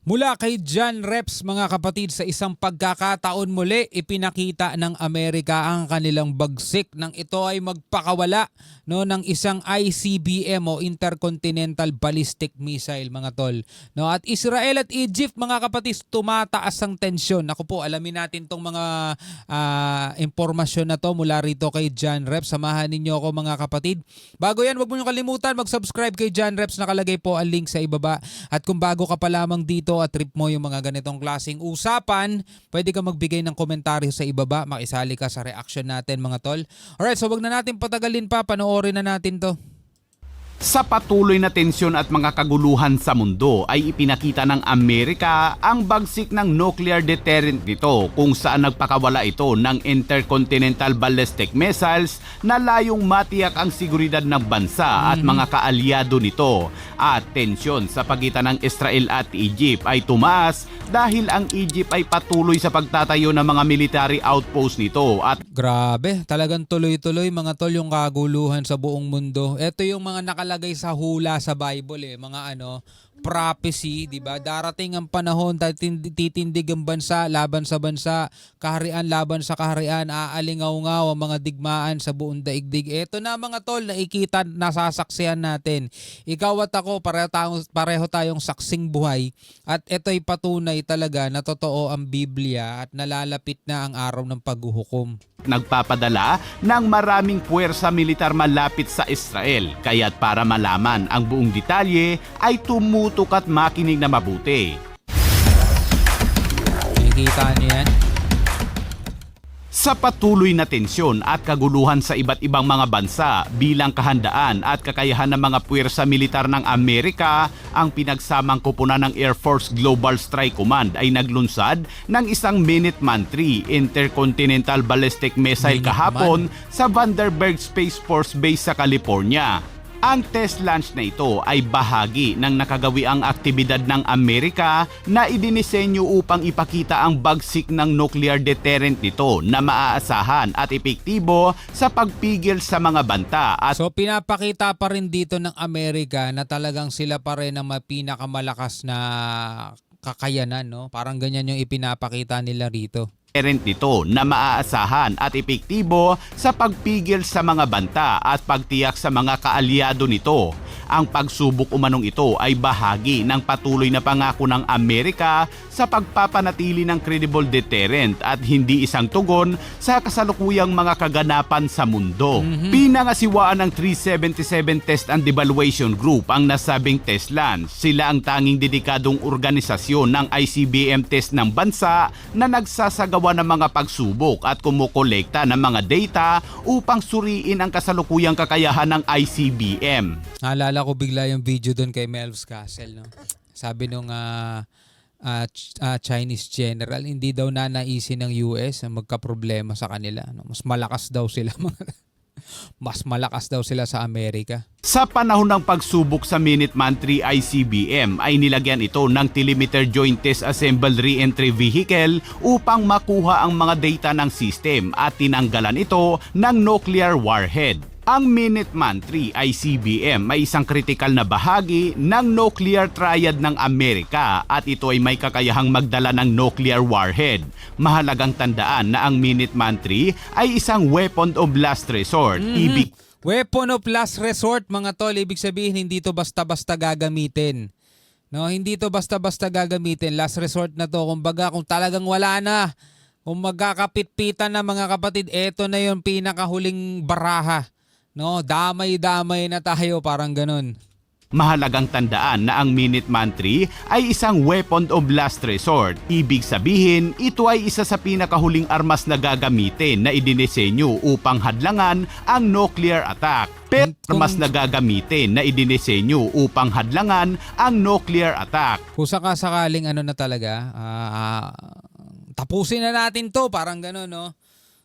Mula kay John Reps mga kapatid, sa isang pagkakataon muli ipinakita ng Amerika ang kanilang bagsik nang ito ay magpakawala ng isang ICBM o Intercontinental Ballistic Missile mga tol. No, at Israel at Egypt mga kapatid, tumataas ang tensyon. Ako po, alamin natin tong mga impormasyon na to mula rito kay John Reps. Samahan ninyo ako mga kapatid. Bago yan, huwag mo nyo kalimutan mag-subscribe kay John Reps. Nakalagay po ang link sa ibaba. At kung bago ka pa lamang dito at trip mo yung mga ganitong klaseng usapan, pwede ka magbigay ng komentaryo sa ibaba, makisali ka sa reaction natin mga tol. Alright, so wag na natin patagalin pa, panoorin na natin to. Sa patuloy na tensyon at mga kaguluhan sa mundo ay ipinakita ng Amerika ang bagsik ng nuclear deterrent nito kung saan nagpakawala ito ng intercontinental ballistic missiles na layong matiyak ang seguridad ng bansa at mga kaalyado nito. At tensyon sa pagitan ng Israel at Egypt ay tumaas dahil ang Egypt ay patuloy sa pagtatayo ng mga military outpost nito at Grabe, talagang tuloy-tuloy mga tol yung kaguluhan sa buong mundo. Ito yung mga nakalagay sa hula sa Bible mga prophecy, 'di ba? Darating ang panahon, titindig ang bansa laban sa bansa, kaharian laban sa kaharian, aalingaw-ngaw ang mga digmaan sa buong daigdig. Ito na mga tol, nakikita, nasasaksihan natin. Ikaw at ako, pareho tayong saksing buhay at ito'y patunay talaga na totoo ang Biblia at nalalapit na ang araw ng paghuhukom. nagpapadala ng maraming puwersa militar malapit sa Israel. Kaya't para malaman ang buong detalye ay tumutok at makinig na mabuti. Nakikita niyo yan? Sa patuloy na tensyon at kaguluhan sa iba't ibang mga bansa bilang kahandaan at kakayahan ng mga puwersa militar ng Amerika, ang pinagsamang kupunan ng Air Force Global Strike Command ay naglunsad ng isang Minuteman III Intercontinental Ballistic Missile kahapon sa Vandenberg Space Force Base sa California. Ang test launch na ito ay bahagi ng nakagawiang aktibidad ng Amerika na idinisenyo upang ipakita ang bagsik ng nuclear deterrent nito na maaasahan at epektibo sa pagpigil sa mga banta at So pinapakita pa rin dito ng Amerika na talagang sila pa rin ang pinakamalakas na kakayanan, no? Parang ganyan yung ipinapakita nila rito. deterrent nito na maaasahan at epektibo sa pagpigil sa mga banta at pagtiyak sa mga kaalyado nito. Ang pagsubok umanong ito ay bahagi ng patuloy na pangako ng Amerika sa pagpapanatili ng credible deterrent at hindi isang tugon sa kasalukuyang mga kaganapan sa mundo. Pinangasiwaan ng 377 Test and Evaluation Group ang nasabing test launch. Sila ang tanging dedikadong organisasyon ng ICBM test ng bansa na nagsasagawa ng mga pagsubok at kumukolekta ng mga data upang suriin ang kasalukuyang kakayahan ng ICBM. Naalala ko bigla yung video doon kay Melv's Castle, no? Sabi nung Chinese general, hindi daw nanaisin ng US ang magkaproblema sa kanila, no? Mas malakas daw sila mas malakas daw sila sa Amerika. Sa panahon ng pagsubok sa Minuteman III ICBM ay nilagyan ito ng Telemeter Joint Test Assembled Re-entry Vehicle upang makuha ang mga data ng system at tinanggalan ito ng nuclear warhead. Ang Minuteman III ICBM ay isang kritikal na bahagi ng nuclear triad ng Amerika at ito ay may kakayahang magdala ng nuclear warhead. Mahalagang tandaan na ang Minuteman III ay isang weapon of last resort. Weapon of last resort mga tol, ibig sabihin hindi to basta-basta gagamitin. No, hindi to basta-basta gagamitin. Last resort na to. Kumbaga kung talagang wala na, kung magkakapit-pitan na mga kapatid, eto na yung pinakahuling baraha. No, damay-damay na tayo, parang ganun. Mahalagang tandaan na ang Minuteman III ay isang weapon of last resort. Ibig sabihin, ito ay isa sa pinakahuling armas na gagamitin na idinisenyo upang hadlangan ang nuclear attack. Pero armas na gagamitin na idinisenyo upang hadlangan ang nuclear attack. Kung sakasakaling na talaga, tapusin na natin to, parang ganun, no?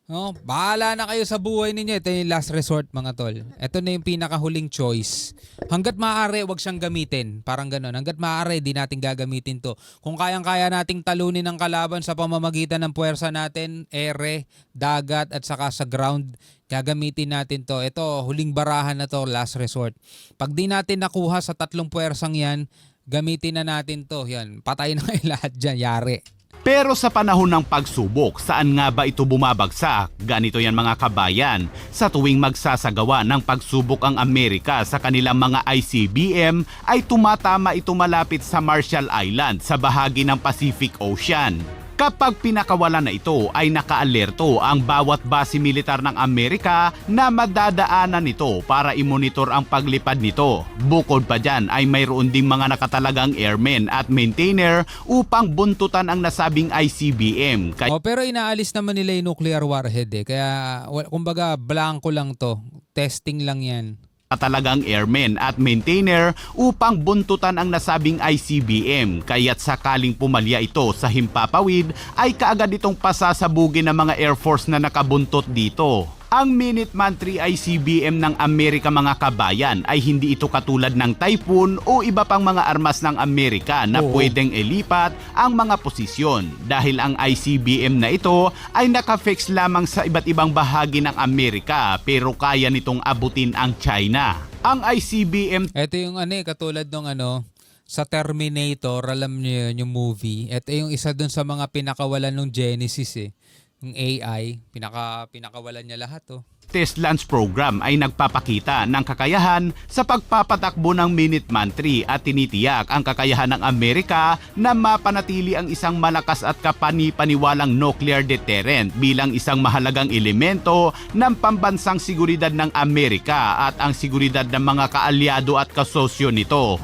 No, bahala na kayo sa buhay ninyo. Ito yung last resort mga tol. Ito na yung pinakahuling choice. Hanggat maaari, wag siyang gamitin. Parang gano'n. Hanggat maaari, di natin gagamitin to. Kung kayang-kaya nating talunin ang kalaban sa pamamagitan ng puwersa natin, ere, dagat at saka sa ground, gagamitin natin to. Ito, huling barahan na to, last resort. Pag di natin nakuha sa tatlong puwersang yan, gamitin na natin to. Yan, patay na kayo lahat dyan, yari. Pero sa panahon ng pagsubok, saan nga ba ito bumabagsak? Ganito yan mga kabayan, sa tuwing magsasagawa ng pagsubok ang Amerika sa kanilang mga ICBM ay tumatama ito malapit sa Marshall Island sa bahagi ng Pacific Ocean. Kapag pinakawalan na ito ay nakaalerto ang bawat base militar ng Amerika na madadaanan nito para i-monitor ang paglipad nito. Bukod pa dyan ay mayroon ding mga nakatalagang airmen at maintainer upang buntutan ang nasabing ICBM. Pero inaalis naman nila yung nuclear warhead kaya kumbaga blanco lang to, testing lang yan. Talagang airmen at maintainer upang buntutan ang nasabing ICBM, kaya't sakaling pumalya ito sa himpapawid ay kaagad itong pasasabugin ng mga Air Force na nakabuntot dito. Ang Minuteman III ICBM ng Amerika mga kabayan ay hindi ito katulad ng Typhoon o iba pang mga armas ng Amerika na pwedeng ilipat ang mga posisyon dahil ang ICBM na ito ay nakafix lamang sa iba't ibang bahagi ng Amerika pero kaya nitong abutin ang China. Ang ICBM Ito yung katulad ng sa Terminator, alam niyo yun, yung movie. Ito yung isa dun sa mga pinakawalan ng Genesis yung AI, pinakawalan niya lahat test launch program ay nagpapakita ng kakayahan sa pagpapatakbo ng Minuteman III at tinitiyak ang kakayahan ng Amerika na mapanatili ang isang malakas at kapani-paniwalang nuclear deterrent bilang isang mahalagang elemento ng pambansang seguridad ng Amerika at ang seguridad ng mga kaalyado at kasosyo nito.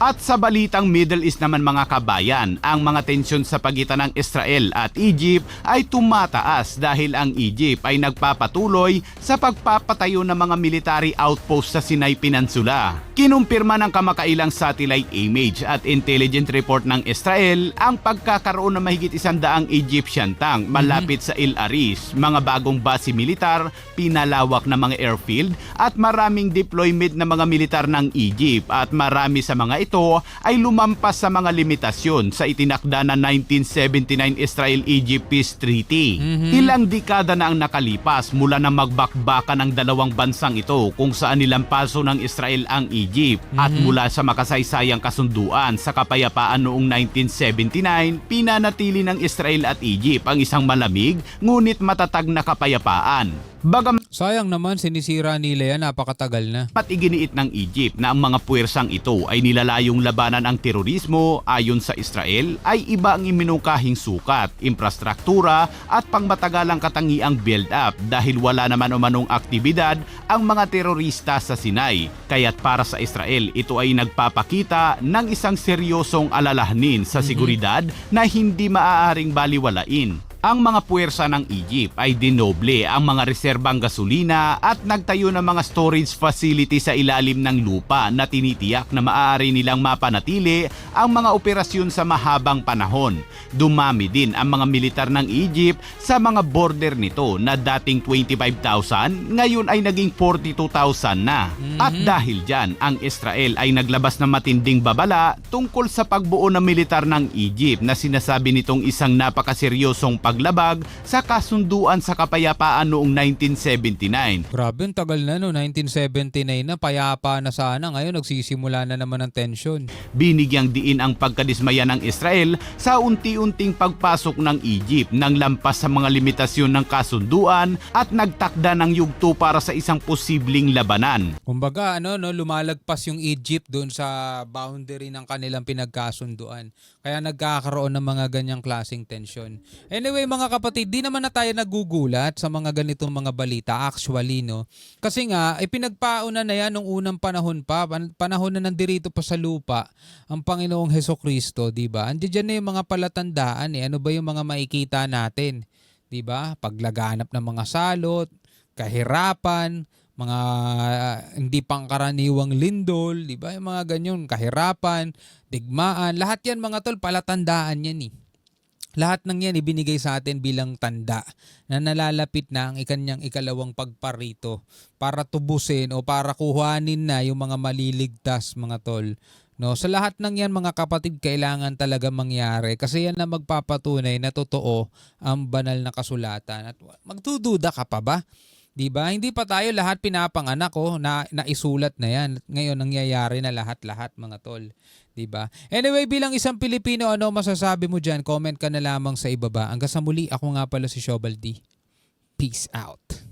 At sa balitang Middle East naman mga kabayan, ang mga tensyon sa pagitan ng Israel at Egypt ay tumataas dahil ang Egypt ay nagpapatuloy sa pagpapatayo ng mga military outpost sa Sinai Peninsula. Kinumpirma ng kamakailang satellite image at intelligence report ng Israel ang pagkakaroon ng mahigit 100 Egyptian tank malapit sa El Arish, mga bagong base militar, pinalawak na mga airfield at maraming deployment ng mga militar ng Egypt at marami sa mga ito ay lumampas sa mga limitasyon sa itinakda na 1979 Israel-Egypt Peace Treaty. Ilang dekada na ang nakalipas mula na magbakbakan ng dalawang bansang ito kung saan nilampaso ng Israel ang Egypt at mula sa makasaysayang kasunduan sa kapayapaan noong 1979, pinanatili ng Israel at Egypt ang isang malamig ngunit matatag na kapayapaan. Sayang naman, sinisira nila yan, napakatagal na. Iginiit ng Egypt na ang mga puwersang ito ay nilalayong labanan ang terorismo ayon sa Israel ay iba ang iminungkahing sukat, infrastruktura at pangmatagalang katangiang build-up dahil wala naman umanong aktibidad ang mga terorista sa Sinai. Kaya't para sa Israel ito ay nagpapakita ng isang seryosong alalahanin sa seguridad na hindi maaaring baliwalain. Ang mga puwersa ng Egypt ay dinoble ang mga reserbang gasolina at nagtayo ng mga storage facility sa ilalim ng lupa na tinitiyak na maaari nilang mapanatili ang mga operasyon sa mahabang panahon. Dumami din ang mga militar ng Egypt sa mga border nito na dating 25,000, ngayon ay naging 42,000 na. At dahil dyan, ang Israel ay naglabas ng matinding babala tungkol sa pagbuo ng militar ng Egypt na sinasabi nitong isang napakaseryosong paglabag sa kasunduan sa kapayapaan noong 1979. Grabe, ang tagal na 1979 na, payapa na sana, ngayon nagsisimula na naman ang tensyon. Binigyang diin ang pagkadismaya ng Israel sa unti-unting pagpasok ng Egypt nang lampas sa mga limitasyon ng kasunduan at nagtakda ng yugto para sa isang posibleng labanan. Kumbaga lumalagpas yung Egypt doon sa boundary ng kanilang pinagkasunduan. Kaya nagkakaroon ng mga ganyang klaseng tensyon. Anyway mga kapatid, di naman na tayo nagugulat sa mga ganitong mga balita actually Kasi nga, pinagpauna na yan nung unang panahon pa, panahon na nandirito pa sa lupa ang Panginoong Hesukristo, di ba? Andiyan dyan na yung mga palatandaan ano ba yung mga makikita natin? Di ba? Paglaganap ng mga salot, kahirapan, mga hindi pangkaraniwang lindol, di ba? Yung mga ganyan, kahirapan, digmaan, lahat yan mga tol, palatandaan yan Lahat ng yan ibinigay sa atin bilang tanda na nalalapit na ang ikanyang ikalawang pagparito para tubusin o para kuhanin na yung mga maliligtas mga tol. Sa lahat ng yan mga kapatid, kailangan talaga mangyari kasi yan na magpapatunay na totoo ang banal na kasulatan. At magdududa ka pa ba? 'Di ba? Hindi pa tayo lahat pinapanganak na naisulat na 'yan. Ngayon nangyayari na lahat-lahat mga tol, 'di ba? Anyway, bilang isang Pilipino, ano masasabi mo diyan? Comment ka na lamang sa ibaba. Hanggang sa muli, ako nga pala si Shobal D. Peace out.